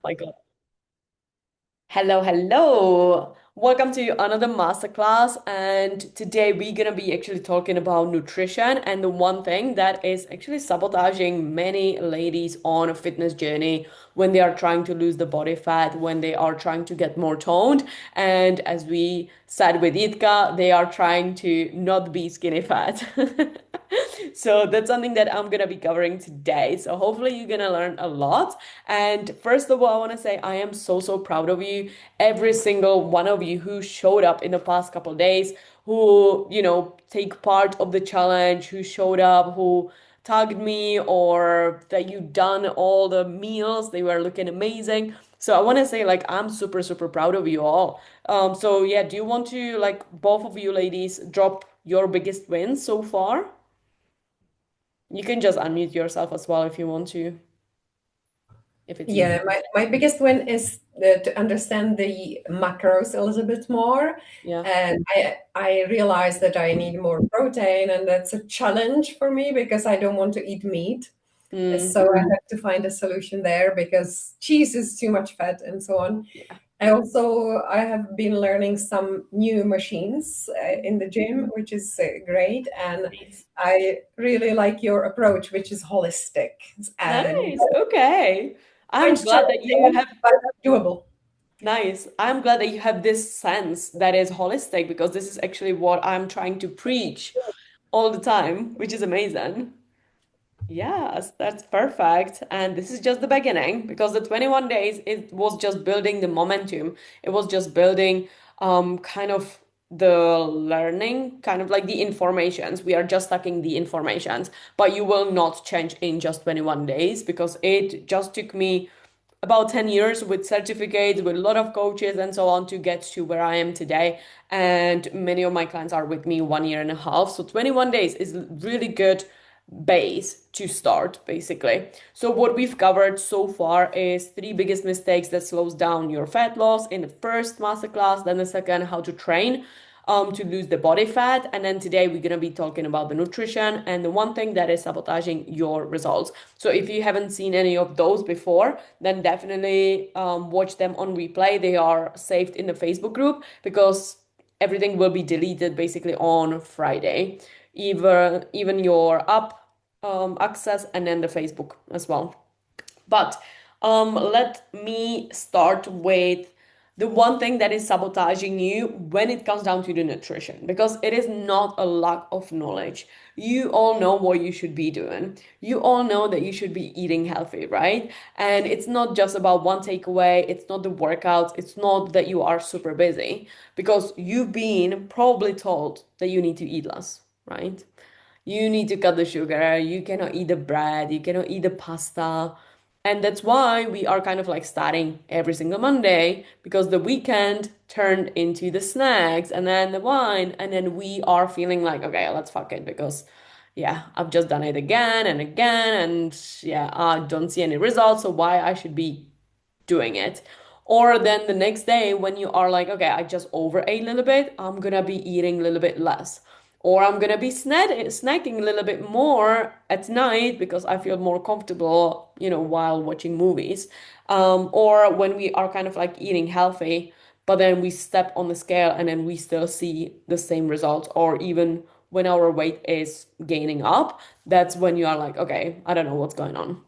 My God. Hello, hello. Welcome to another masterclass. And today we're going to be actually talking about nutrition and the one thing that is actually sabotaging many ladies on a fitness journey when they are trying to lose the body fat, when they are trying to get more toned. And as we said with Itka, they are trying to not be skinny fat. So that's something that I'm gonna be covering today. So hopefully you're gonna learn a lot. And first of all, I want to say I am so proud of you. Every single one of you who showed up in the past couple of days, who, take part of the challenge, who showed up, who tagged me, or that you done all the meals. They were looking amazing. So I want to say like I'm super proud of you all. So yeah, do you want to like both of you ladies drop your biggest wins so far? You can just unmute yourself as well if you want to, if it's easy. Yeah, my biggest win is to understand the macros a little bit more. Yeah. And I realize that I need more protein, and that's a challenge for me because I don't want to eat meat. Mm, So I have to find a solution there because cheese is too much fat and so on. yeah. I have been learning some new machines in the gym, which is great, and Nice. I really like your approach, which is holistic and Nice. Okay. I'm quite glad that you challenging, have but doable. nice. I'm glad that you have this sense that is holistic because this is actually what I'm trying to preach all the time, which is amazing. Yes, that's perfect. And this is just the beginning because the 21 days, it was just building the momentum. It was just building kind of the learning, kind of like the informations. We are just tucking the informations, but you will not change in just 21 days because it just took me about 10 years with certificates, with a lot of coaches and so on to get to where I am today. And many of my clients are with me 1 year and a half. So 21 days is really good base to start basically. So what we've covered so far is three biggest mistakes that slows down your fat loss in the first masterclass, then the second, how to train to lose the body fat, and then today we're going to be talking about the nutrition and the one thing that is sabotaging your results. So if you haven't seen any of those before, then definitely watch them on replay. They are saved in the Facebook group because everything will be deleted basically on Friday, even your app access and then the Facebook as well. But let me start with the one thing that is sabotaging you when it comes down to the nutrition, because it is not a lack of knowledge. You all know what you should be doing. You all know that you should be eating healthy, right? And it's not just about one takeaway, it's not the workouts, it's not that you are super busy, because you've been probably told that you need to eat less, right? You need to cut the sugar. You cannot eat the bread. You cannot eat the pasta. And that's why we are kind of like starting every single Monday because the weekend turned into the snacks and then the wine. And then we are feeling like, okay, let's fuck it because, yeah, I've just done it again and again. And yeah, I don't see any results. So why I should be doing it? Or then the next day when you are like, okay, I just overate a little bit, I'm gonna be eating a little bit less. Or I'm gonna be snacking a little bit more at night because I feel more comfortable, while watching movies. Or when we are kind of like eating healthy, but then we step on the scale and then we still see the same results, or even when our weight is gaining up, that's when you are like, okay, I don't know what's going on.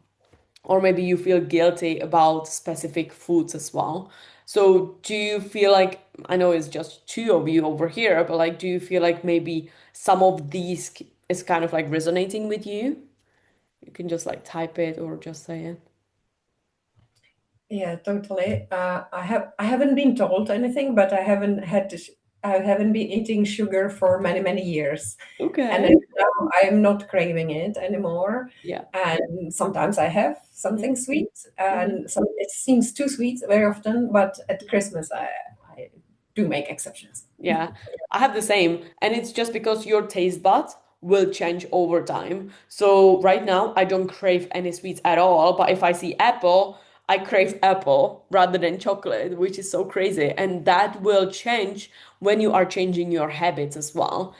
Or maybe you feel guilty about specific foods as well. So do you feel like, I know it's just two of you over here, but like, do you feel like maybe some of these is kind of like resonating with you? You can just like type it or just say it. Yeah, totally. I haven't been told anything, but I haven't been eating sugar for many years, and Okay. then now I am not craving it anymore. Yeah. And sometimes I have something sweet, Mhm. and some it seems too sweet very often. But at Christmas, I do make exceptions. Yeah, I have the same. And it's just because your taste buds will change over time. So right now, I don't crave any sweets at all. But if I see apple, I crave apple rather than chocolate, which is so crazy. And that will change when you are changing your habits as well.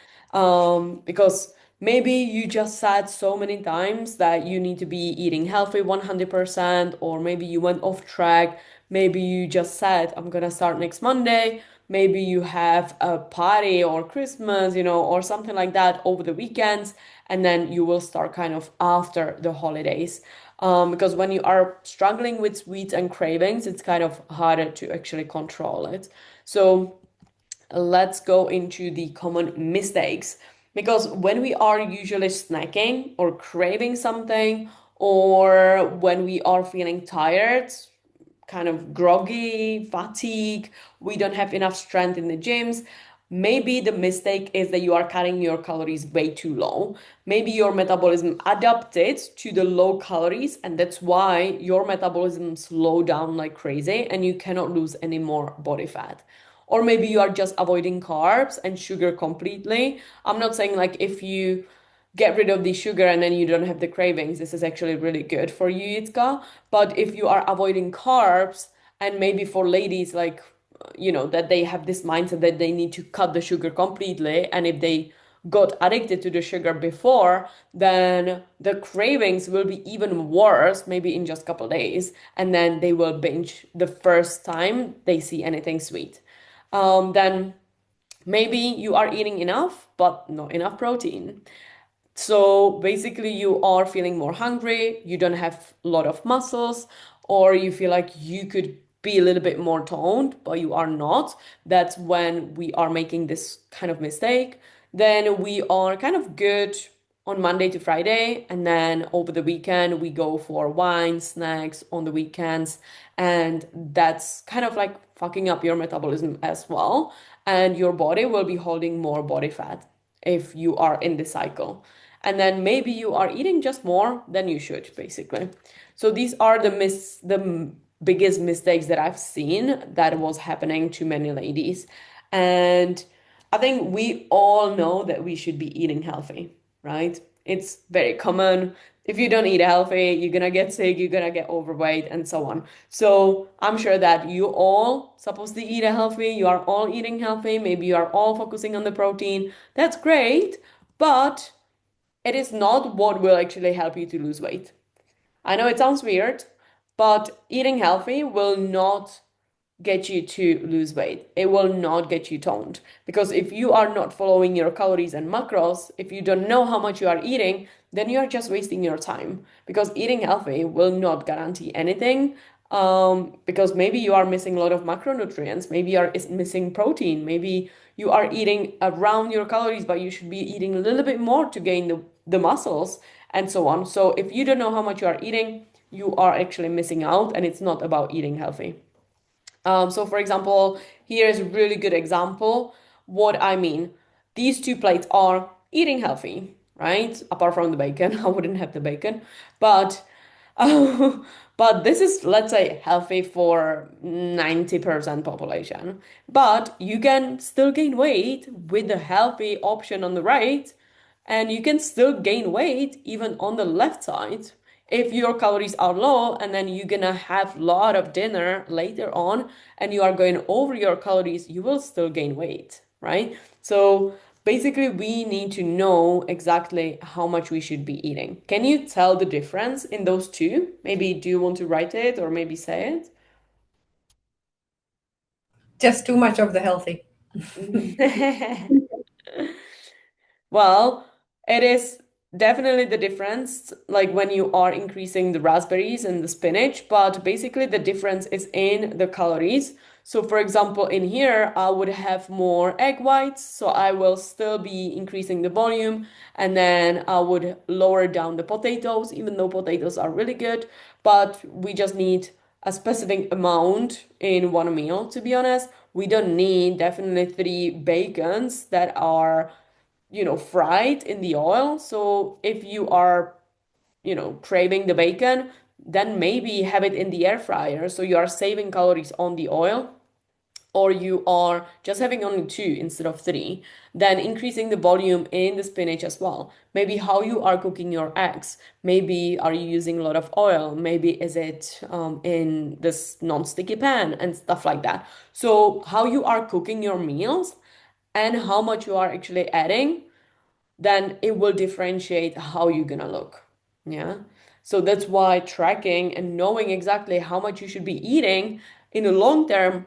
Because maybe you just said so many times that you need to be eating healthy 100%, or maybe you went off track. Maybe you just said, I'm gonna start next Monday. Maybe you have a party or Christmas, or something like that over the weekends, and then you will start kind of after the holidays. Because when you are struggling with sweets and cravings, it's kind of harder to actually control it. So let's go into the common mistakes. Because when we are usually snacking or craving something, or when we are feeling tired, kind of groggy, fatigue, we don't have enough strength in the gyms. Maybe the mistake is that you are cutting your calories way too low. Maybe your metabolism adapted to the low calories, and that's why your metabolism slow down like crazy and you cannot lose any more body fat. Or maybe you are just avoiding carbs and sugar completely. I'm not saying like if you get rid of the sugar and then you don't have the cravings, this is actually really good for you, Itzka. But if you are avoiding carbs, and maybe for ladies, like, that they have this mindset that they need to cut the sugar completely, and if they got addicted to the sugar before, then the cravings will be even worse, maybe in just a couple days, and then they will binge the first time they see anything sweet. Then maybe you are eating enough, but not enough protein. So basically, you are feeling more hungry, you don't have a lot of muscles, or you feel like you could be a little bit more toned, but you are not. That's when we are making this kind of mistake. Then we are kind of good on Monday to Friday, and then over the weekend, we go for wine, snacks on the weekends, and that's kind of like fucking up your metabolism as well. And your body will be holding more body fat if you are in the cycle. And then maybe you are eating just more than you should, basically. So these are the biggest mistakes that I've seen that was happening to many ladies. And I think we all know that we should be eating healthy, right? It's very common. If you don't eat healthy, you're gonna get sick, you're gonna get overweight, and so on. So I'm sure that you all supposed to eat healthy, you are all eating healthy, maybe you are all focusing on the protein. That's great, but it is not what will actually help you to lose weight. I know it sounds weird, but eating healthy will not get you to lose weight. It will not get you toned. Because if you are not following your calories and macros, if you don't know how much you are eating, then you are just wasting your time. Because eating healthy will not guarantee anything. Because maybe you are missing a lot of macronutrients, maybe you are missing protein, maybe you are eating around your calories, but you should be eating a little bit more to gain the muscles and so on. So if you don't know how much you are eating, you are actually missing out, and it's not about eating healthy. So for example, here is a really good example. What I mean, these two plates are eating healthy, right? Apart from the bacon, I wouldn't have the bacon, but but this is, let's say, healthy for 90% population. But you can still gain weight with the healthy option on the right, and you can still gain weight even on the left side if your calories are low, and then you're gonna have a lot of dinner later on and you are going over your calories, you will still gain weight, right? So basically we need to know exactly how much we should be eating. Can you tell the difference in those two? Maybe do you want to write it or maybe say Just too much of the healthy. it? Well, it is definitely the difference, like when you are increasing the raspberries and the spinach, but basically the difference is in the calories. So, for example, in here, I would have more egg whites, so I will still be increasing the volume, and then I would lower down the potatoes, even though potatoes are really good, but we just need a specific amount in one meal, to be honest. We don't need definitely three bacons that are fried in the oil. So if you are, craving the bacon, then maybe have it in the air fryer. So you are saving calories on the oil, or you are just having only two instead of three. Then increasing the volume in the spinach as well. Maybe how you are cooking your eggs. Maybe are you using a lot of oil? Maybe is it in this non-sticky pan and stuff like that. So how you are cooking your meals and how much you are actually adding then it will differentiate how you're gonna look. Yeah. So that's why tracking and knowing exactly how much you should be eating in the long term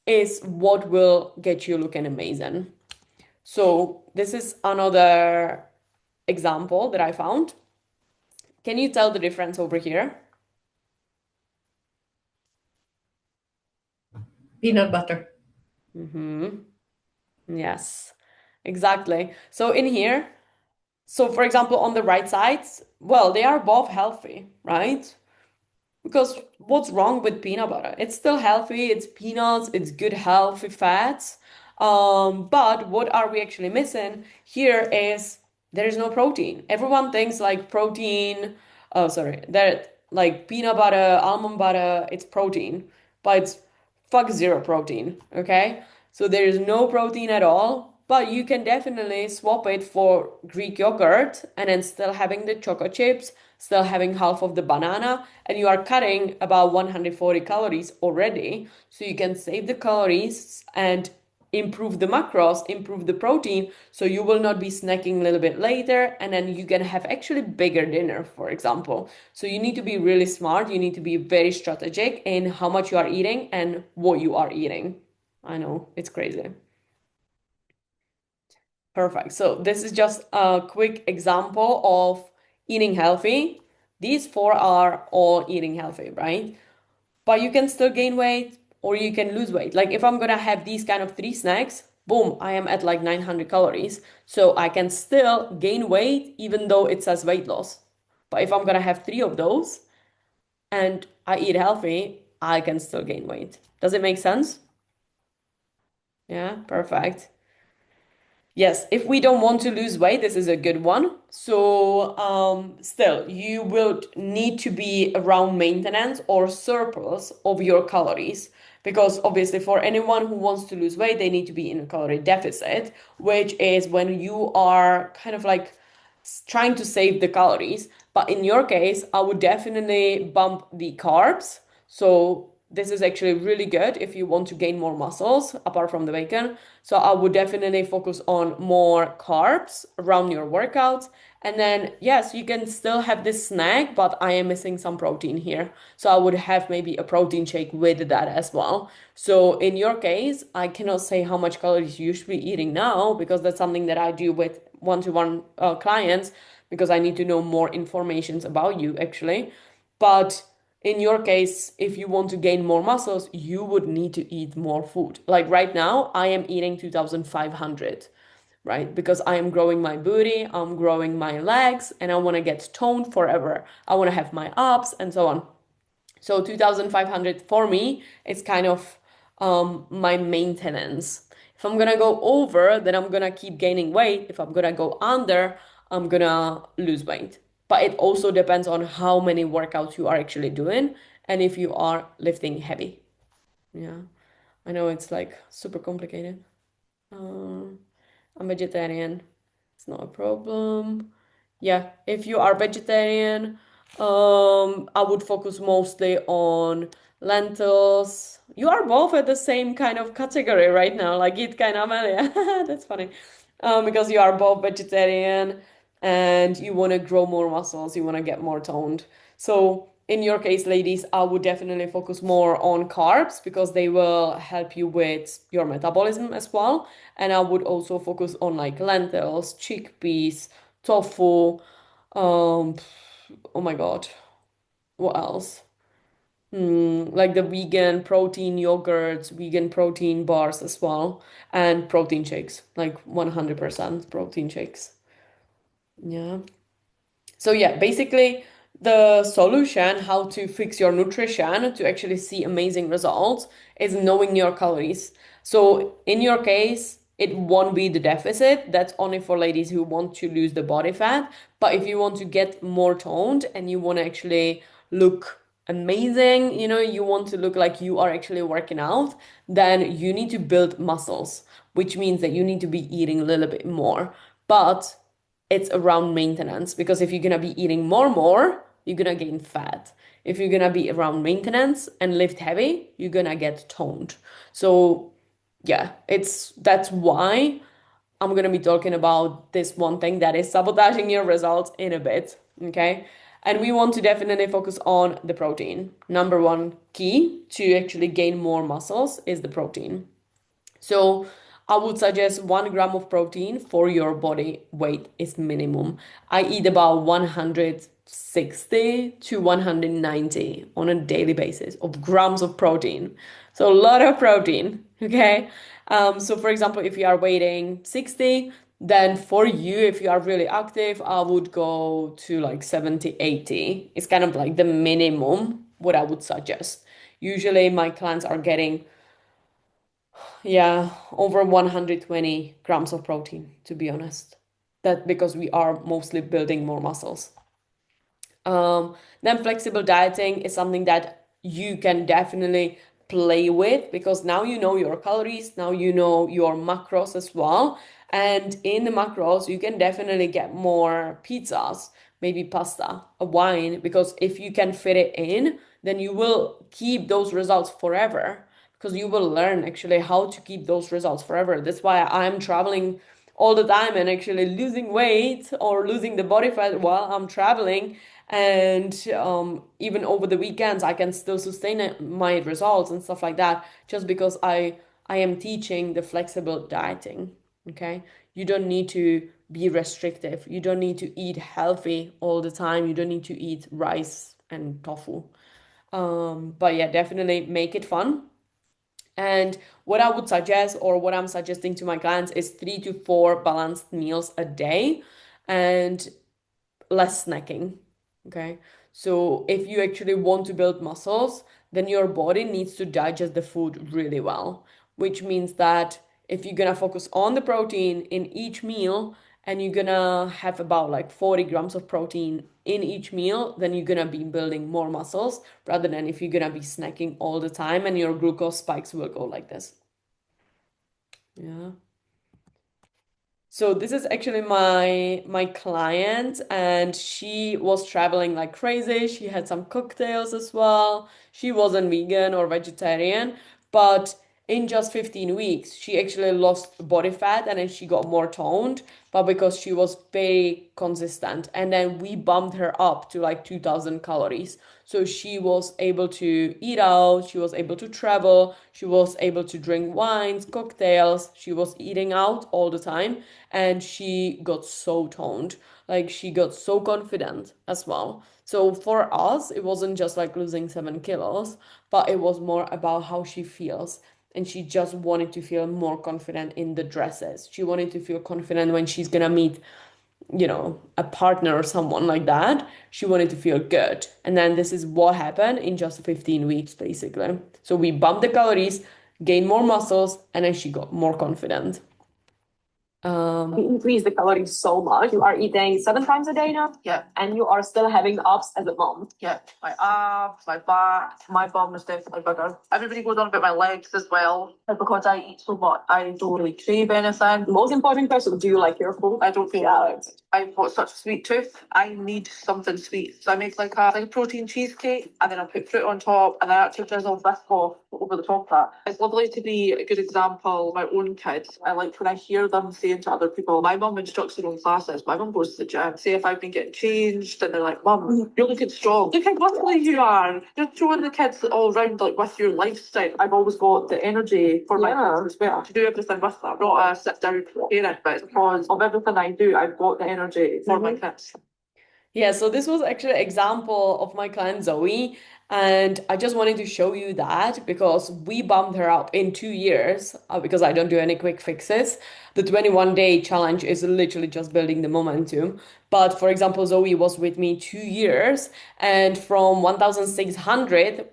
is what will get you looking amazing. So this is another example that I found. Can you tell the difference over here? Peanut butter. Mm-hmm. Yes, exactly. So in here, so for example, on the right side, well, they are both healthy, right? Because what's wrong with peanut butter? It's still healthy, it's peanuts, it's good healthy fats. But what are we actually missing here is there is no protein. Everyone thinks like protein, oh sorry, that like peanut butter, almond butter, it's protein, but it's fuck zero protein, okay? So there is no protein at all, but you can definitely swap it for Greek yogurt and then still having the chocolate chips, still having half of the banana, and you are cutting about 140 calories already. So you can save the calories and improve the macros, improve the protein, so you will not be snacking a little bit later, and then you can have actually bigger dinner, for example. So you need to be really smart, you need to be very strategic in how much you are eating and what you are eating. I know, it's crazy. Perfect. So this is just a quick example of eating healthy. These four are all eating healthy, right? But you can still gain weight or you can lose weight. Like if I'm gonna have these kind of three snacks, boom, I am at like 900 calories. So I can still gain weight even though it says weight loss. But if I'm gonna have three of those and I eat healthy, I can still gain weight. Does it make sense? Yeah, perfect. Yes, if we don't want to lose weight, this is a good one. So, still, you will need to be around maintenance or surplus of your calories. Because obviously, for anyone who wants to lose weight, they need to be in a calorie deficit, which is when you are kind of like trying to save the calories. But in your case, I would definitely bump the carbs. So this is actually really good if you want to gain more muscles apart from the bacon. So I would definitely focus on more carbs around your workouts. And then, yes, you can still have this snack, but I am missing some protein here. So I would have maybe a protein shake with that as well. So in your case, I cannot say how much calories you should be eating now because that's something that I do with one-to-one clients because I need to know more informations about you actually. But in your case, if you want to gain more muscles, you would need to eat more food. Like right now, I am eating 2,500, right? Because I am growing my booty, I'm growing my legs, and I want to get toned forever. I want to have my abs and so on. So 2,500 for me is kind of my maintenance. If I'm gonna go over, then I'm gonna keep gaining weight. If I'm gonna go under, I'm gonna lose weight. But it also depends on how many workouts you are actually doing and if you are lifting heavy. Yeah, I know it's like super complicated. Um, I'm vegetarian. It's not a problem. Yeah, if you are vegetarian, I would focus mostly on lentils. You are both at the same kind of category right now, like eat kind of Amelia. That's funny. Because you are both vegetarian and you want to grow more muscles, you want to get more toned. So in your case, ladies, I would definitely focus more on carbs because they will help you with your metabolism as well. And I would also focus on like lentils, chickpeas, tofu. Um, oh my God, what else? Like the vegan protein yogurts, vegan protein bars as well, and protein shakes, like 100% protein shakes. Yeah. So yeah, basically the solution how to fix your nutrition to actually see amazing results is knowing your calories. So in your case, it won't be the deficit. That's only for ladies who want to lose the body fat. But if you want to get more toned and you want to actually look amazing, you want to look like you are actually working out, then you need to build muscles, which means that you need to be eating a little bit more. But it's around maintenance because if you're gonna be eating more, you're gonna gain fat. If you're gonna be around maintenance and lift heavy, you're gonna get toned. So yeah, that's why I'm going to be talking about this one thing that is sabotaging your results in a bit. Okay. And we want to definitely focus on the protein. Number one key to actually gain more muscles is the protein. So I would suggest 1 gram of protein for your body weight is minimum. I eat about 160 to 190 on a daily basis of grams of protein. So a lot of protein, okay? So for example, if you are weighing 60, then for you, if you are really active, I would go to like 70, 80. It's kind of like the minimum what I would suggest. Usually my clients are getting yeah, over 120 grams of protein, to be honest. That because we are mostly building more muscles. Then flexible dieting is something that you can definitely play with because now you know your calories, now you know your macros as well. And in the macros, you can definitely get more pizzas, maybe pasta, a wine, because if you can fit it in, then you will keep those results forever because you will learn actually how to keep those results forever. That's why I'm traveling all the time and actually losing weight or losing the body fat while I'm traveling. And even over the weekends, I can still sustain my results and stuff like that just because I am teaching the flexible dieting. Okay, you don't need to be restrictive. You don't need to eat healthy all the time. You don't need to eat rice and tofu. But yeah, definitely make it fun. And what I would suggest, or what I'm suggesting to my clients, is 3 to 4 balanced meals a day and less snacking. Okay. So if you actually want to build muscles, then your body needs to digest the food really well, which means that if you're gonna focus on the protein in each meal and you're gonna have about like 40 grams of protein in each meal, then you're gonna be building more muscles rather than if you're gonna be snacking all the time and your glucose spikes will go like this. Yeah. So this is actually my client and she was traveling like crazy. She had some cocktails as well. She wasn't vegan or vegetarian, but in just 15 weeks, she actually lost body fat and then she got more toned, but because she was very consistent. And then we bumped her up to like 2000 calories. So she was able to eat out, she was able to travel, she was able to drink wines, cocktails, she was eating out all the time and she got so toned. Like she got so confident as well. So for us, it wasn't just like losing 7 kilos, but it was more about how she feels. And she just wanted to feel more confident in the dresses. She wanted to feel confident when she's gonna meet, a partner or someone like that. She wanted to feel good. And then this is what happened in just 15 weeks, basically. So we bumped the calories, gained more muscles, and then she got more confident. Increase the calories so much. You are eating 7 times a day now. Yeah. And you are still having ups as a mom. Yeah. My abs, my back, my bum is definitely bigger. Everybody goes on about my legs as well. But because I eat so much, I don't really crave anything. The most important question, do you like your food? I don't feel like I've got such a sweet tooth. I need something sweet. So I make like a protein cheesecake and then I put fruit on top and I actually drizzle Biscoff over the top of that. It's lovely to be a good example of my own kids. I like when I hear them saying to other people, my mum instructs her own classes. My mum goes to the gym. Say if I've been getting changed and they're like, Mum, you're looking strong. Look how muscly you are. You're showing the kids all around like with your lifestyle. I've always got the energy for my kids as well to do everything with them. Not a sit down parent, but it's because of everything I do, I've got the energy for my kids. Yeah, so this was actually an example of my client Zoe, and I just wanted to show you that because we bumped her up in 2 years because I don't do any quick fixes. The 21-day challenge is literally just building the momentum. But for example, Zoe was with me 2 years, and from 1,600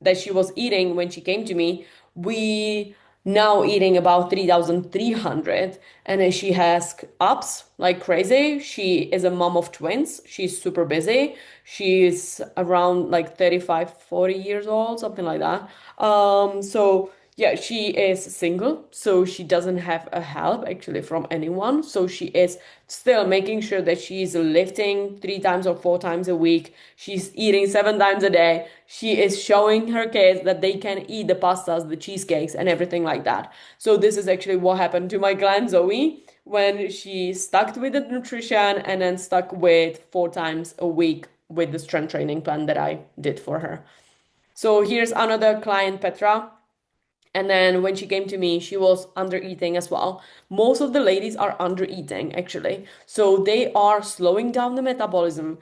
that she was eating when she came to me, we now eating about 3,300 and then she has ups like crazy. She is a mom of twins. She's super busy. She's around like 35, 40 years old, something like that. So yeah, she is single, so she doesn't have a help actually from anyone. So she is still making sure that she's lifting 3 times or 4 times a week. She's eating 7 times a day. She is showing her kids that they can eat the pastas, the cheesecakes, and everything like that. So this is actually what happened to my client Zoe. when she stuck with the nutrition and then stuck with 4 times a week with the strength training plan that I did for her. So here's another client, Petra. And then when she came to me, she was under eating as well. Most of the ladies are under eating, actually. So they are slowing down the metabolism.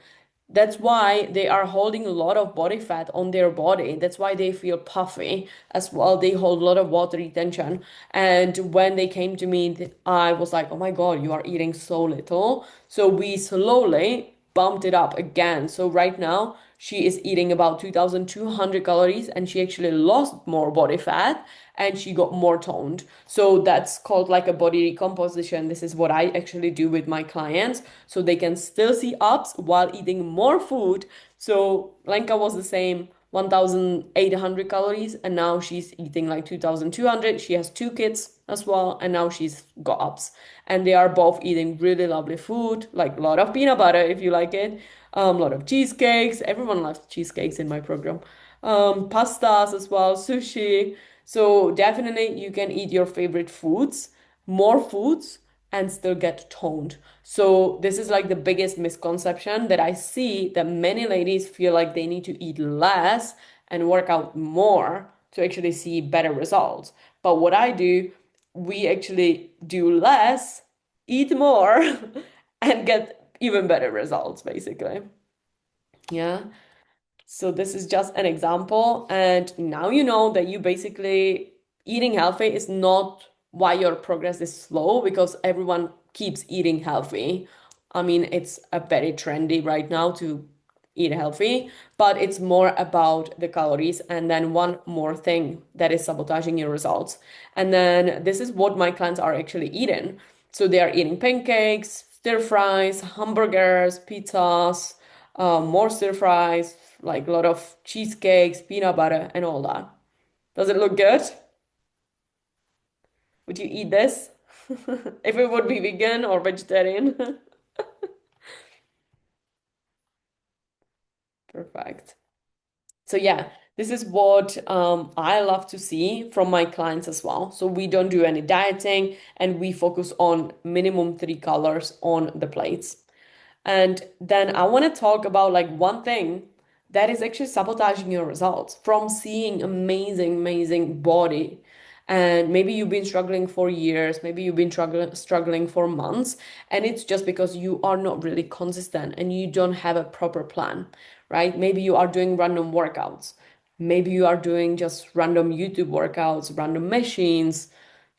That's why they are holding a lot of body fat on their body. That's why they feel puffy as well. They hold a lot of water retention. And when they came to me, I was like, oh my God, you are eating so little. So we slowly bumped it up again. So right now, she is eating about 2,200 calories and she actually lost more body fat and she got more toned. So that's called like a body recomposition. This is what I actually do with my clients so they can still see ups while eating more food. So Lenka was the same 1,800 calories and now she's eating like 2,200. She has 2 kids as well and now she's got ups. And they are both eating really lovely food, like a lot of peanut butter if you like it, a lot of cheesecakes. Everyone loves cheesecakes in my program. Pastas as well, sushi. So definitely you can eat your favorite foods, more foods, and still get toned. So this is like the biggest misconception that I see that many ladies feel like they need to eat less and work out more to actually see better results. But what I do, we actually do less, eat more, and get even better results, basically. Yeah. So this is just an example. And now you know that you basically eating healthy is not why your progress is slow because everyone keeps eating healthy. I mean, it's a very trendy right now to eat healthy, but it's more about the calories. And then one more thing that is sabotaging your results. And then this is what my clients are actually eating. So they are eating pancakes, stir fries, hamburgers, pizzas, more stir fries, like a lot of cheesecakes, peanut butter, and all that. Does it look good? Would you eat this? If it would be vegan or vegetarian? Perfect. So yeah, this is what I love to see from my clients as well. So we don't do any dieting and we focus on minimum 3 colors on the plates. And then I want to talk about like one thing that is actually sabotaging your results from seeing amazing, amazing body. And maybe you've been struggling for years, maybe you've been struggling for months, and it's just because you are not really consistent and you don't have a proper plan, right? Maybe you are doing random workouts. Maybe you are doing just random YouTube workouts, random machines.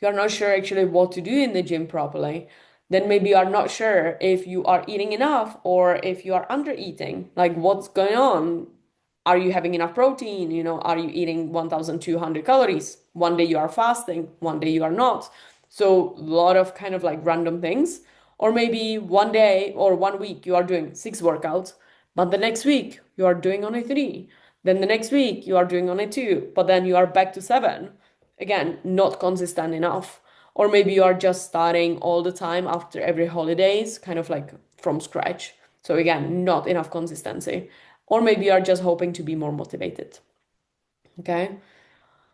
You are not sure actually what to do in the gym properly. Then maybe you are not sure if you are eating enough or if you are under eating. Like what's going on? Are you having enough protein? Are you eating 1,200 calories? One day you are fasting, one day you are not. So a lot of kind of like random things. Or maybe one day or one week you are doing 6 workouts, but the next week you are doing only 3. Then the next week you are doing only 2, but then you are back to 7. Again, not consistent enough. Or maybe you are just starting all the time after every holidays, kind of like from scratch. So again, not enough consistency. Or maybe you are just hoping to be more motivated. Okay.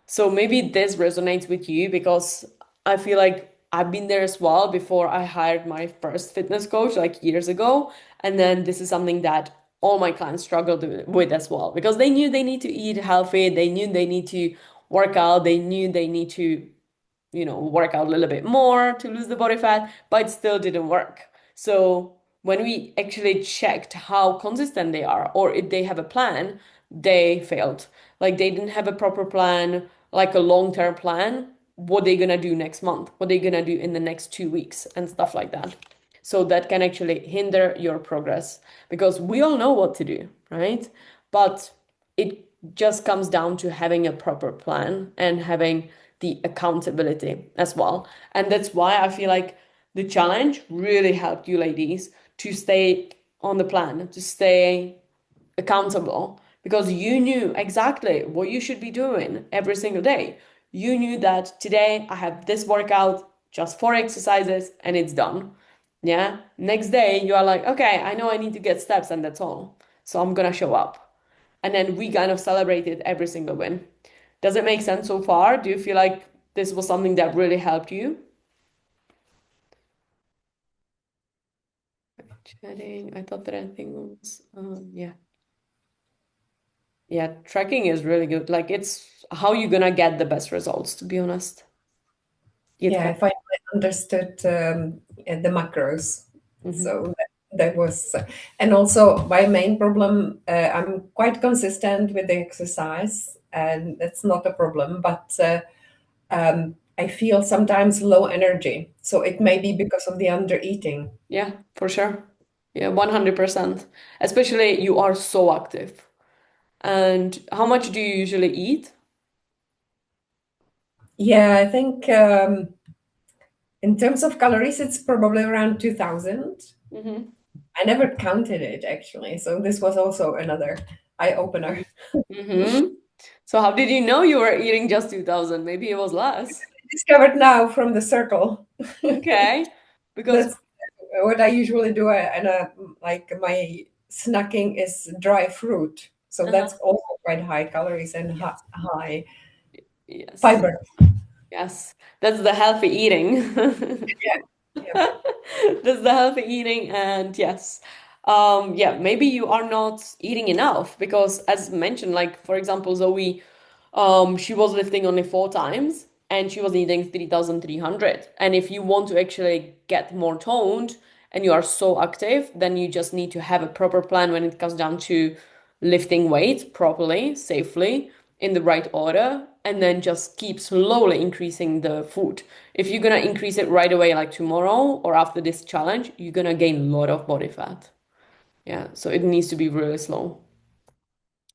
So maybe this resonates with you because I feel like I've been there as well before I hired my first fitness coach like years ago. And then this is something that all my clients struggled with as well because they knew they need to eat healthy, they knew they need to work out, they knew they need to work out a little bit more to lose the body fat, but it still didn't work. So when we actually checked how consistent they are or if they have a plan, they failed. Like they didn't have a proper plan, like a long-term plan, what they're gonna do next month, what they're gonna do in the next 2 weeks and stuff like that. So that can actually hinder your progress because we all know what to do, right? But it just comes down to having a proper plan and having the accountability as well. And that's why I feel like the challenge really helped you ladies to stay on the plan, to stay accountable, because you knew exactly what you should be doing every single day. You knew that today I have this workout, just 4 exercises, and it's done. Yeah. Next day, you are like, okay, I know I need to get steps, and that's all. So I'm gonna show up. And then we kind of celebrated every single win. Does it make sense so far? Do you feel like this was something that really helped you? Chatting. I thought that I think was yeah. Yeah, tracking is really good. Like it's how you gonna get the best results, to be honest. It Yeah, can. I finally understood the macros. Mhm. So that was, and also my main problem. I'm quite consistent with the exercise, and that's not a problem. But I feel sometimes low energy, so it may be because of the under eating. Yeah, for sure. Yeah, 100%. Especially you are so active. And how much do you usually eat? Yeah, I think in terms of calories, it's probably around 2,000. Hmm. I never counted it actually, so this was also another eye opener. Hmm. So how did you know you were eating just 2000? Maybe it was less. Discovered now from the circle. Okay. Because That's what I usually do, and like my snacking is dry fruit, so uh-huh. that's also quite high calories and high Yes. fiber. Yes. That's the healthy eating. Yeah, yeah. That's the healthy eating, and yes. Yeah, maybe you are not eating enough because as mentioned, like for example, Zoe, she was lifting only 4 times and she was eating 3,300. And if you want to actually get more toned and you are so active, then you just need to have a proper plan when it comes down to lifting weight properly, safely, in the right order, and then just keep slowly increasing the food. If you're gonna increase it right away, like tomorrow or after this challenge, you're gonna gain a lot of body fat. Yeah, so it needs to be really slow.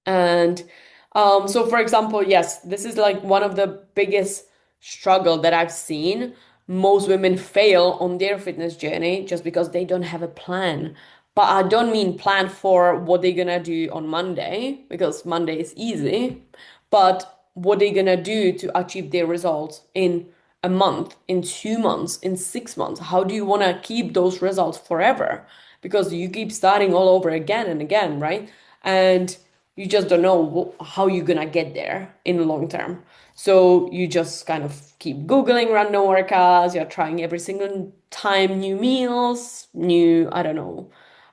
And so, for example, yes, this is like one of the biggest struggle that I've seen. Most women fail on their fitness journey just because they don't have a plan. But I don't mean plan for what they're gonna do on Monday, because Monday is easy, but what they're gonna do to achieve their results in a month, in 2 months, in 6 months. How do you wanna keep those results forever? Because you keep starting all over again and again, right? And you just don't know how you're gonna get there in the long term. So you just kind of keep Googling random workouts, you're trying every single time new meals, new, I don't know,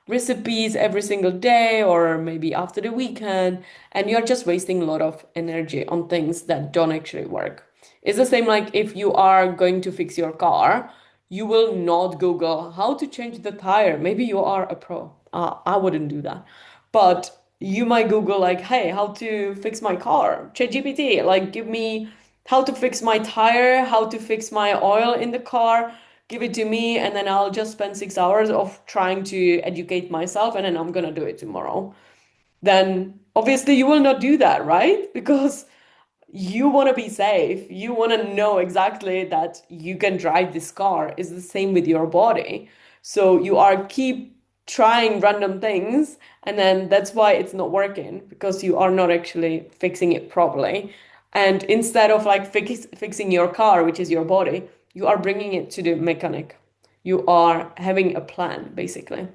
recipes every single day or maybe after the weekend, and you're just wasting a lot of energy on things that don't actually work. It's the same like if you are going to fix your car, you will not Google how to change the tire. Maybe you are a pro. I wouldn't do that. But you might Google like, hey, how to fix my car? ChatGPT, like give me how to fix my tire, how to fix my oil in the car, give it to me, and then I'll just spend 6 hours of trying to educate myself, and then I'm gonna do it tomorrow. Then obviously you will not do that, right? Because you want to be safe. You want to know exactly that you can drive this car. It's the same with your body. So you are keep trying random things, and then that's why it's not working because you are not actually fixing it properly. And instead of like fixing your car, which is your body, you are bringing it to the mechanic. You are having a plan, basically,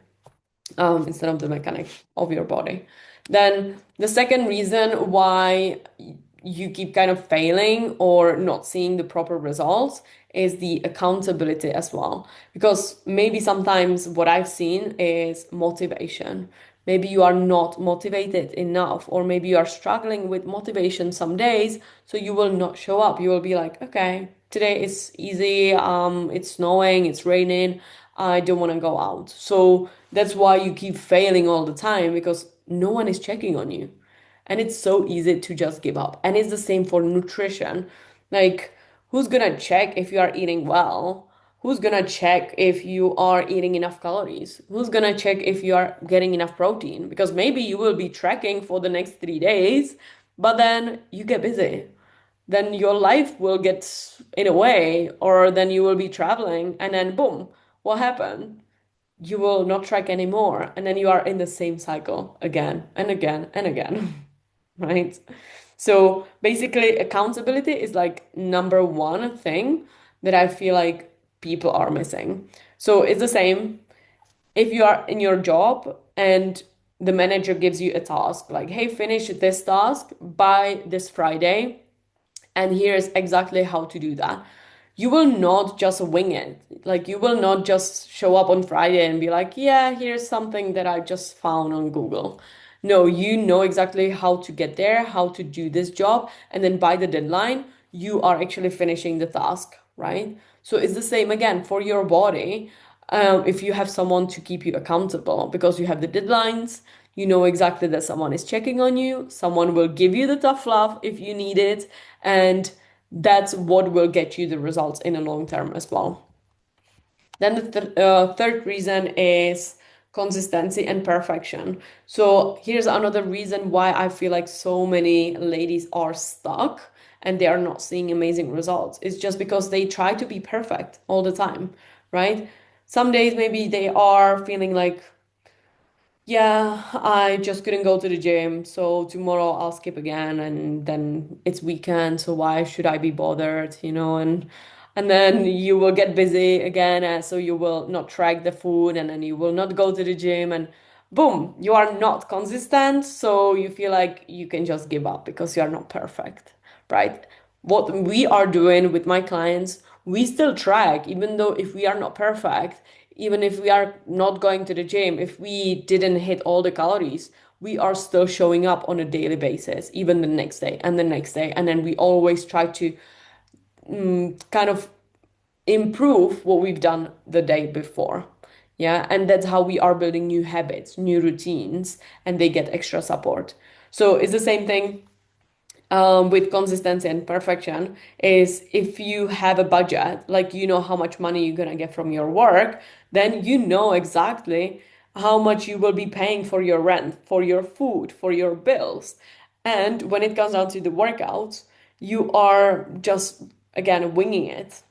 instead of the mechanic of your body. Then the second reason why you keep kind of failing or not seeing the proper results is the accountability as well. Because maybe sometimes what I've seen is motivation. Maybe you are not motivated enough, or maybe you are struggling with motivation some days, so you will not show up. You will be like, okay, today is easy, it's snowing, it's raining, I don't want to go out. So that's why you keep failing all the time because no one is checking on you. And it's so easy to just give up. And it's the same for nutrition. Like, who's gonna check if you are eating well? Who's gonna check if you are eating enough calories? Who's gonna check if you are getting enough protein? Because maybe you will be tracking for the next 3 days, but then you get busy. Then your life will get in a way, or then you will be traveling, and then boom, what happened? You will not track anymore. And then you are in the same cycle again and again and again, right? So basically, accountability is like number one thing that I feel like people are missing. So it's the same if you are in your job and the manager gives you a task, like, hey, finish this task by this Friday, and here's exactly how to do that. you will not just wing it. Like you will not just show up on Friday and be like, yeah, here's something that I just found on Google. No, you know exactly how to get there, how to do this job, and then by the deadline, you are actually finishing the task, right? So it's the same again for your body. If you have someone to keep you accountable because you have the deadlines, you know exactly that someone is checking on you, someone will give you the tough love if you need it, and that's what will get you the results in the long term as well. Then the third reason is consistency and perfection. So here's another reason why I feel like so many ladies are stuck and they are not seeing amazing results. It's just because they try to be perfect all the time, right? Some days maybe they are feeling like, yeah, I just couldn't go to the gym, so tomorrow I'll skip again, and then it's weekend, so why should I be bothered, and then you will get busy again, so you will not track the food, and then you will not go to the gym, and boom, you are not consistent, so you feel like you can just give up because you are not perfect, right? What we are doing with my clients, we still track, even though if we are not perfect, even if we are not going to the gym, if we didn't hit all the calories, we are still showing up on a daily basis, even the next day and the next day. And then we always try to kind of improve what we've done the day before. Yeah. And that's how we are building new habits, new routines, and they get extra support. So it's the same thing with consistency and perfection is if you have a budget, like you know how much money you're gonna get from your work, then you know exactly how much you will be paying for your rent, for your food, for your bills. And when it comes down to the workouts, you are just again winging it.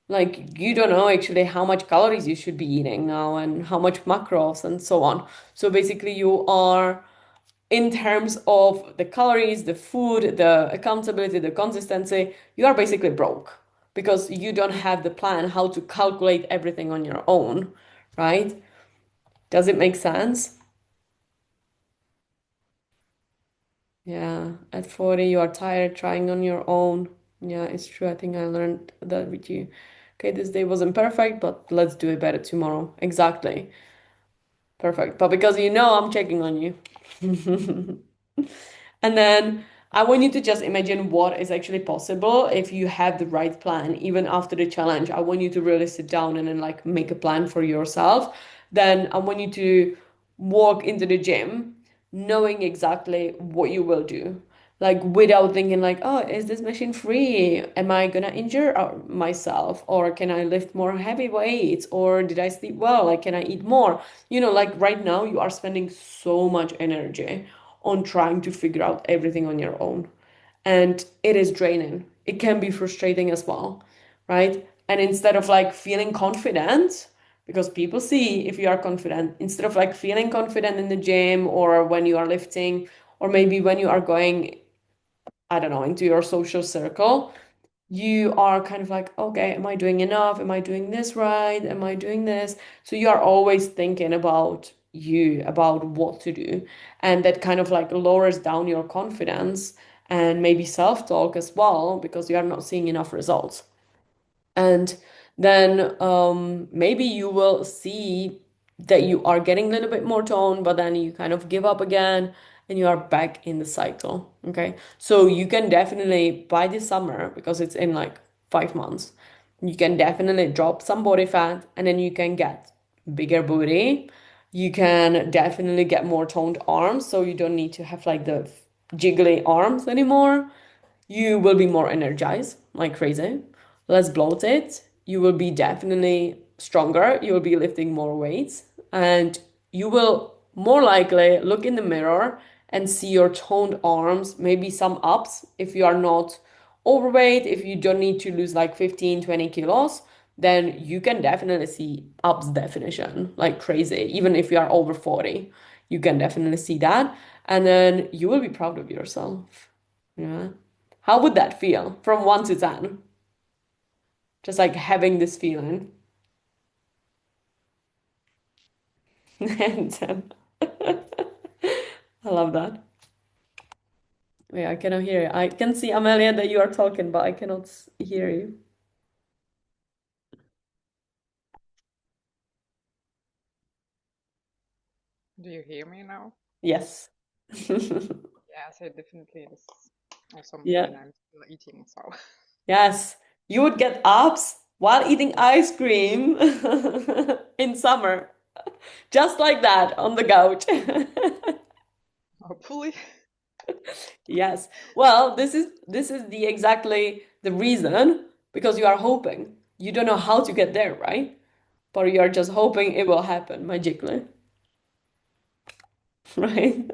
Like you don't know actually how much calories you should be eating now and how much macros and so on. So basically you are in terms of the calories, the food, the accountability, the consistency, you are basically broke because you don't have the plan how to calculate everything on your own, right? Does it make sense? Yeah, at 40, you are tired trying on your own. Yeah, it's true. I think I learned that with you. Okay, this day wasn't perfect, but let's do it better tomorrow. Exactly. Perfect. But because you know I'm checking on you. And then I want you to just imagine what is actually possible if you have the right plan, even after the challenge. I want you to really sit down and then like make a plan for yourself. Then I want you to walk into the gym knowing exactly what you will do. Like without thinking like, oh, is this machine free? Am I gonna injure myself? Or can I lift more heavy weights? Or did I sleep well? Like, can I eat more? Like right now you are spending so much energy on trying to figure out everything on your own. And it is draining. It can be frustrating as well, right? And instead of like feeling confident, because people see if you are confident, instead of like feeling confident in the gym or when you are lifting, or maybe when you are going, I don't know, into your social circle, you are kind of like, okay, am I doing enough? Am I doing this right? Am I doing this? So you are always thinking about you, about what to do. And that kind of like lowers down your confidence and maybe self-talk as well, because you are not seeing enough results. And then maybe you will see that you are getting a little bit more tone, but then you kind of give up again and you are back in the cycle. Okay. So you can definitely, by this summer, because it's in like 5 months, you can definitely drop some body fat and then you can get bigger booty. You can definitely get more toned arms. So you don't need to have like the jiggly arms anymore. You will be more energized, like crazy, less bloated. You will be definitely stronger. You will be lifting more weights, and you will more likely look in the mirror and see your toned arms, maybe some ups if you are not overweight, if you don't need to lose like 15, 20 kilos, then you can definitely see abs definition like crazy. Even if you are over 40, you can definitely see that. And then you will be proud of yourself. Yeah. How would that feel from 1 to 10? Just like having this feeling. And 10. I love that. Wait, I cannot hear you. I can see, Amelia, that you are talking, but I cannot hear you. Do you hear me now? Yes. Yeah, so definitely this is also Yeah. when I'm still eating. So Yes. You would get abs while eating ice cream in summer, just like that on the couch. hopefully, Yes. Well, this is the exactly the reason because you are hoping. You don't know how to get there, right? But you are just hoping it will happen magically, right?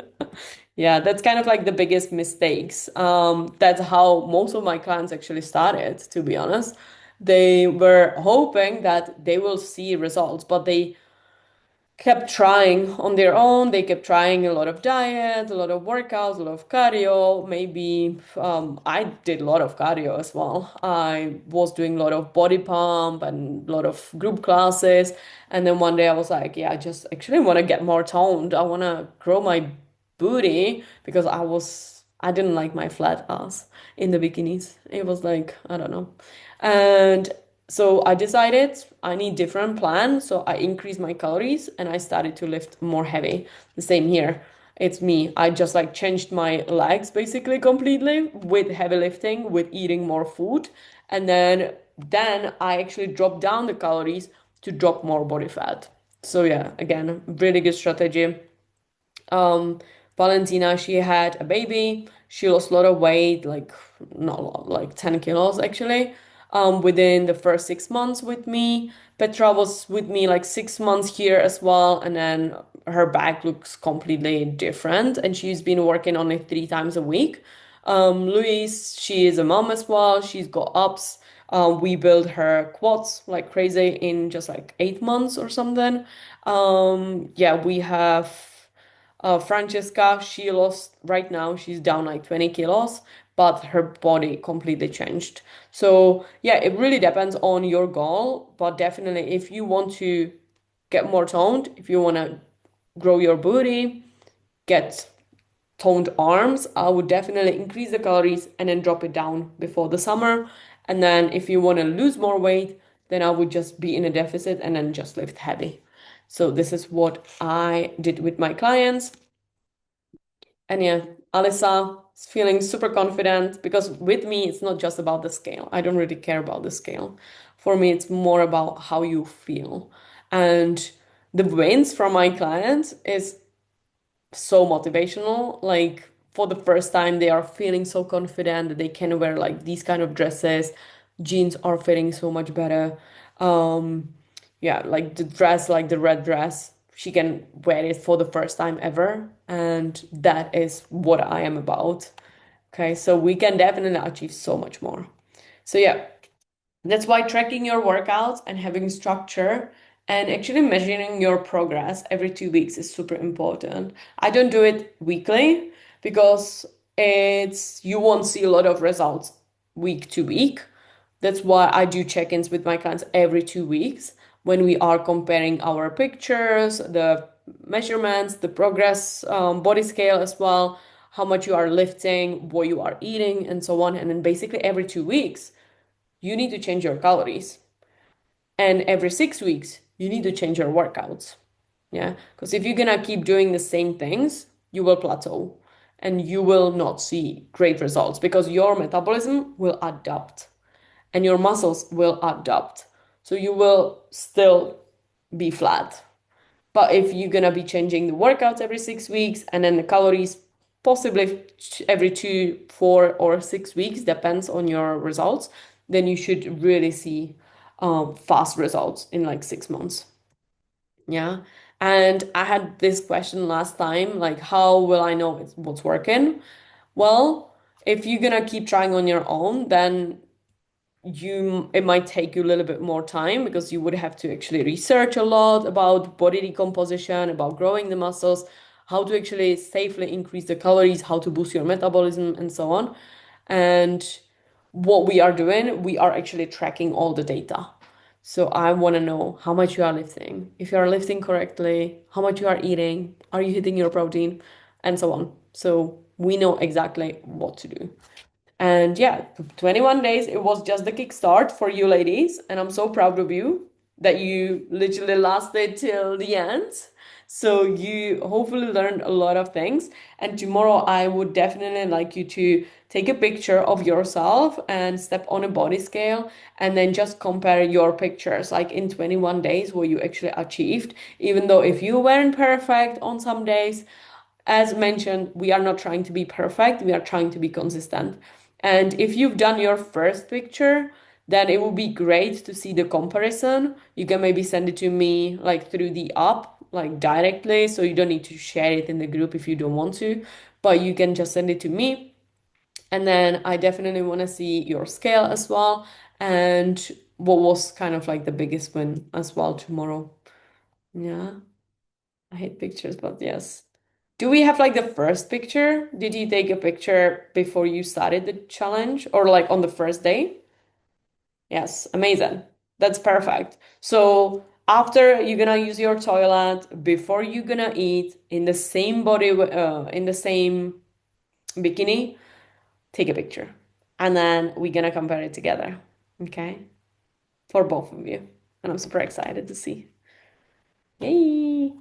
Yeah, that's kind of like the biggest mistakes. That's how most of my clients actually started, to be honest. They were hoping that they will see results, but they kept trying on their own. They kept trying a lot of diet, a lot of workouts, a lot of cardio. Maybe I did a lot of cardio as well. I was doing a lot of body pump and a lot of group classes. And then one day I was like, yeah, I just actually want to get more toned. I want to grow my booty because I didn't like my flat ass in the bikinis. It was like, I don't know. And so I decided I need different plan. So I increased my calories and I started to lift more heavy. The same here. It's me. I just like changed my legs basically completely with heavy lifting, with eating more food. And then I actually dropped down the calories to drop more body fat. So yeah, again, really good strategy. Um, Valentina, she had a baby. She lost a lot of weight, like not a lot, like 10 kilos actually, within the first 6 months with me. Petra was with me like 6 months here as well, and then her back looks completely different, and she's been working on it 3 times a week. Louise, she is a mom as well. She's got ups. We built her quads like crazy in just like 8 months or something. Yeah, we have Francesca, she lost right now, she's down like 20 kilos, but her body completely changed. So, yeah, it really depends on your goal, but definitely if you want to get more toned, if you want to grow your booty, get toned arms, I would definitely increase the calories and then drop it down before the summer. And then if you want to lose more weight, then I would just be in a deficit and then just lift heavy. So this is what I did with my clients. And yeah, Alyssa is feeling super confident because with me, it's not just about the scale. I don't really care about the scale. For me, it's more about how you feel. And the wins from my clients is so motivational. Like for the first time, they are feeling so confident that they can wear like these kind of dresses. Jeans are fitting so much better. Um, yeah, like the dress, like the red dress, she can wear it for the first time ever. And that is what I am about. Okay, so we can definitely achieve so much more. So yeah, that's why tracking your workouts and having structure and actually measuring your progress every 2 weeks is super important. I don't do it weekly because it's you won't see a lot of results week to week. That's why I do check-ins with my clients every 2 weeks when we are comparing our pictures, the measurements, the progress, body scale as well, how much you are lifting, what you are eating, and so on. And then basically every 2 weeks you need to change your calories. And every 6 weeks, you need to change your workouts. Yeah. Because if you're going to keep doing the same things, you will plateau and you will not see great results because your metabolism will adapt and your muscles will adapt. So you will still be flat. But if you're gonna be changing the workouts every 6 weeks and then the calories possibly every 2, 4, or 6 weeks, depends on your results, then you should really see fast results in like 6 months. Yeah. And I had this question last time, like, how will I know what's working? Well, if you're gonna keep trying on your own, then it might take you a little bit more time because you would have to actually research a lot about body decomposition, about growing the muscles, how to actually safely increase the calories, how to boost your metabolism, and so on. And what we are doing, we are actually tracking all the data. So I want to know how much you are lifting, if you are lifting correctly, how much you are eating, are you hitting your protein, and so on. So we know exactly what to do. And yeah, 21 days, it was just the kickstart for you ladies. And I'm so proud of you that you literally lasted till the end. So you hopefully learned a lot of things. And tomorrow I would definitely like you to take a picture of yourself and step on a body scale and then just compare your pictures like in 21 days what you actually achieved. Even though if you weren't perfect on some days, as mentioned, we are not trying to be perfect, we are trying to be consistent. And if you've done your first picture, then it would be great to see the comparison. You can maybe send it to me like through the app, like directly, so you don't need to share it in the group if you don't want to, but you can just send it to me. And then I definitely want to see your scale as well, and what was kind of like the biggest win as well tomorrow. Yeah, I hate pictures, but yes. Do we have like the first picture? Did you take a picture before you started the challenge or like on the first day? Yes, amazing. That's perfect. So after you're gonna use your toilet, before you're gonna eat, in the same in the same bikini, take a picture. And then we're gonna compare it together. Okay? For both of you. And I'm super excited to see. Yay!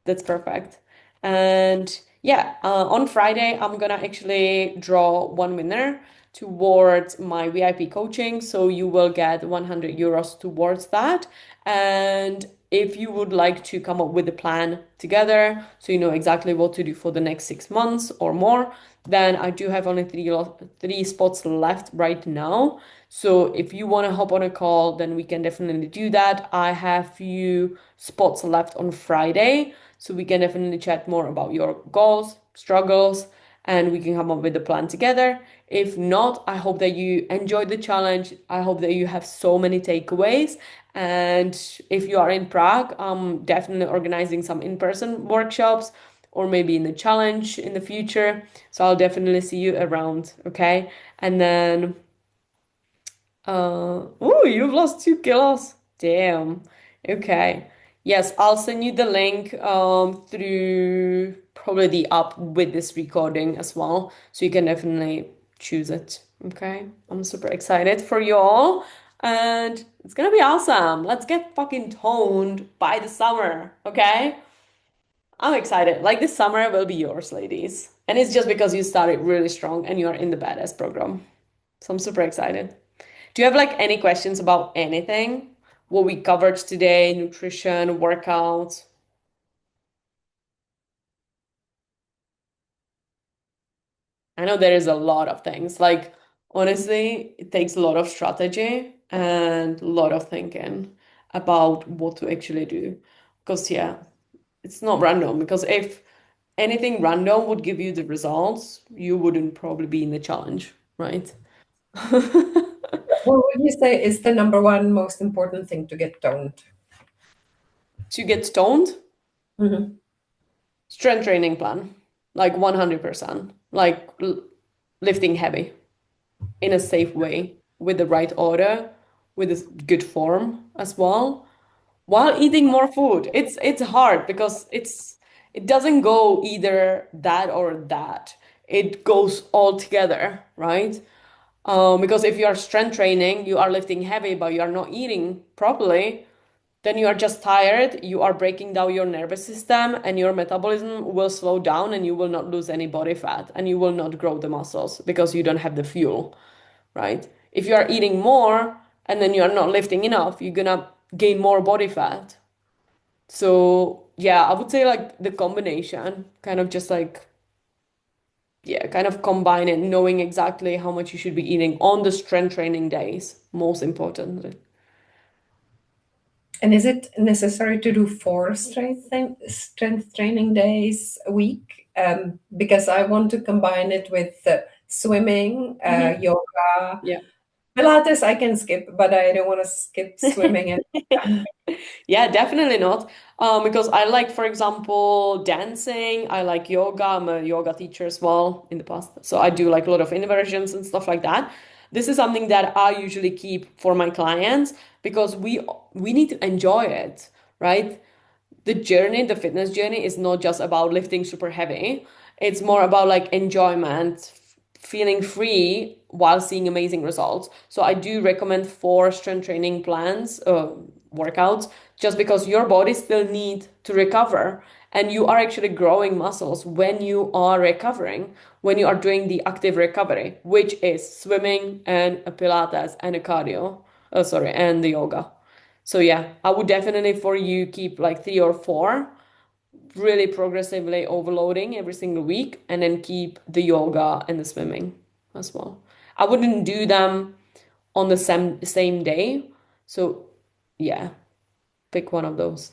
That's perfect. And yeah, on Friday, I'm gonna actually draw one winner towards my VIP coaching. So you will get 100 euros towards that. And if you would like to come up with a plan together, so you know exactly what to do for the next 6 months or more, then I do have only three spots left right now. So if you want to hop on a call, then we can definitely do that. I have few spots left on Friday, so we can definitely chat more about your goals, struggles, and we can come up with a plan together. If not, I hope that you enjoyed the challenge. I hope that you have so many takeaways. And if you are in Prague, I'm definitely organizing some in-person workshops or maybe in the challenge in the future. So I'll definitely see you around, okay? And then oh, you've lost 2 kilos. Damn. Okay. Yes, I'll send you the link through probably the app with this recording as well. So you can definitely choose it. Okay. I'm super excited for you all. And it's gonna be awesome. Let's get fucking toned by the summer. Okay. I'm excited. Like this summer will be yours, ladies. And it's just because you started really strong and you're in the badass program. So I'm super excited. Do you have like any questions about anything? What we covered today, nutrition, workouts? I know there is a lot of things. Like, honestly, it takes a lot of strategy and a lot of thinking about what to actually do. Because, yeah, it's not random. Because if anything random would give you the results, you wouldn't probably be in the challenge, right? What would you say is the number one most important thing to get toned? To get stoned, Mhm. strength training plan, like 100%. Like lifting heavy in a safe way with the right order, with a good form as well, while eating more food. It's hard because it doesn't go either that or that. It goes all together, right? Because if you are strength training, you are lifting heavy, but you are not eating properly, then you are just tired, you are breaking down your nervous system, and your metabolism will slow down, and you will not lose any body fat, and you will not grow the muscles because you don't have the fuel, right? If you are eating more and then you are not lifting enough, you're gonna gain more body fat. So, yeah, I would say like the combination, kind of just like, yeah, kind of combine it, knowing exactly how much you should be eating on the strength training days, most importantly. And is it necessary to do four strength training days a week? Because I want to combine it with swimming, Mhm. yoga, Yeah. Pilates. I can skip, but I don't want to skip swimming and yoga. Yeah, definitely not. Because I like, for example, dancing. I like yoga. I'm a yoga teacher as well in the past. So I do like a lot of inversions and stuff like that. This is something that I usually keep for my clients because we need to enjoy it, right? The journey, the fitness journey is not just about lifting super heavy. It's more about like enjoyment, feeling free while seeing amazing results. So I do recommend four strength training plans, workouts, just because your body still need to recover. And you are actually growing muscles when you are recovering, when you are doing the active recovery, which is swimming and a Pilates and a cardio. Oh, sorry, and the yoga. So yeah, I would definitely for you keep like 3 or 4, really progressively overloading every single week, and then keep the yoga and the swimming as well. I wouldn't do them on the same day. So yeah, pick one of those.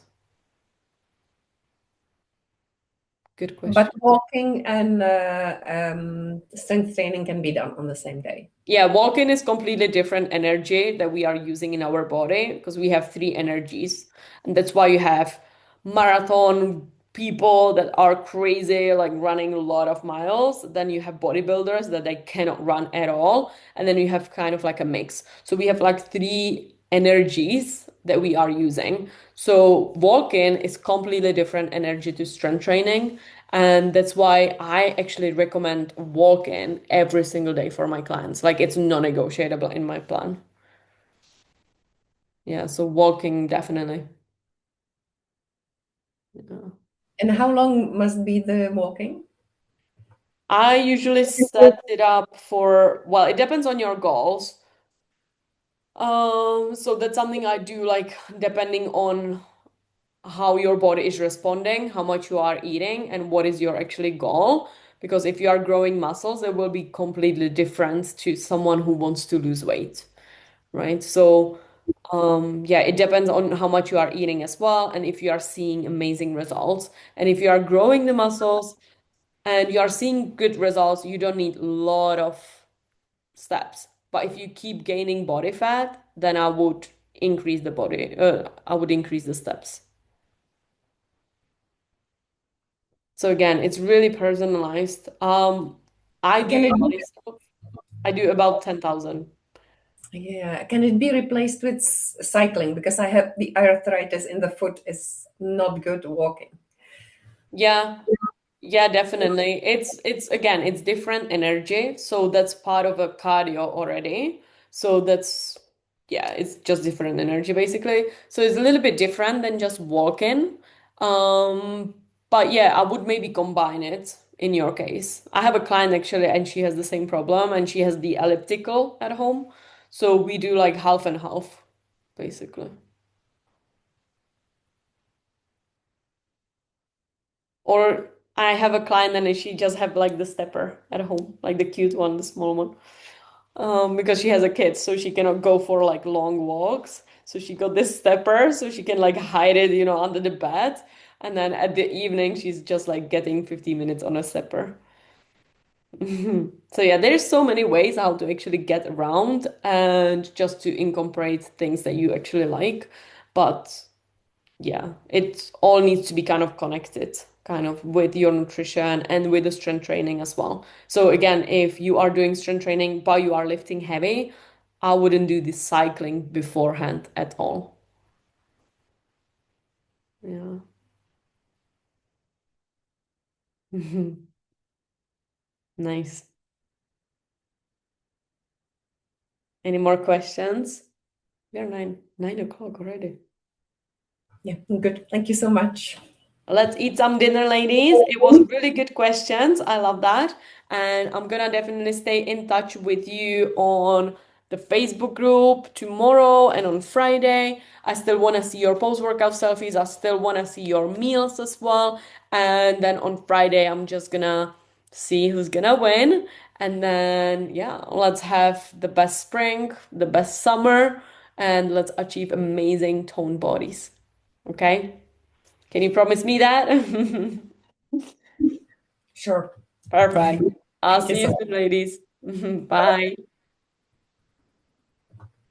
Good But question. walking and strength training can be done on the same day. Yeah, walking is completely different energy that we are using in our body because we have 3 energies. And that's why you have marathon people that are crazy, like running a lot of miles. Then you have bodybuilders that they cannot run at all. And then you have kind of like a mix. So we have like 3 energies that we are using. So walking is completely different energy to strength training. And that's why I actually recommend walking every single day for my clients. Like it's non-negotiable in my plan. Yeah, so walking definitely. Yeah. And how long must be the walking? I usually set it up for, well, it depends on your goals. So that's something I do like depending on how your body is responding, how much you are eating, and what is your actually goal. Because if you are growing muscles, it will be completely different to someone who wants to lose weight, right? So, yeah, it depends on how much you are eating as well, and if you are seeing amazing results. And if you are growing the muscles and you are seeing good results, you don't need a lot of steps. But if you keep gaining body fat, then I would increase the steps. So again, it's really personalized. I do Can it be, myself, I do about 10,000. yeah, can it be replaced with cycling? Because I have the arthritis in the foot is not good walking. Yeah, yeah, definitely. It's again, it's different energy. So that's part of a cardio already. So that's yeah, it's just different energy basically. So it's a little bit different than just walking. Um, but yeah, I would maybe combine it in your case. I have a client actually, and she has the same problem, and she has the elliptical at home. So we do like half and half, basically. Or I have a client and she just have like the stepper at home, like the cute one, the small one. Because she has a kid, so she cannot go for like long walks. So she got this stepper so she can like hide it, under the bed. And then at the evening, she's just like getting 15 minutes on a stepper. So yeah, there's so many ways how to actually get around and just to incorporate things that you actually like. But yeah, it all needs to be kind of connected, kind of with your nutrition and with the strength training as well. So again, if you are doing strength training but you are lifting heavy, I wouldn't do the cycling beforehand at all. Yeah. Nice. Any more questions? We are nine o'clock already. Yeah, good. Thank you so much. Let's eat some dinner, ladies. It was really good questions. I love that. And I'm gonna definitely stay in touch with you on the Facebook group tomorrow and on Friday. I still wanna see your post-workout selfies. I still wanna see your meals as well. And then on Friday, I'm just gonna see who's gonna win. And then, yeah, let's have the best spring, the best summer, and let's achieve amazing toned bodies. Okay? Can you promise me that? Sure. Perfect. I'll Thank you see so you much. soon, ladies. Bye.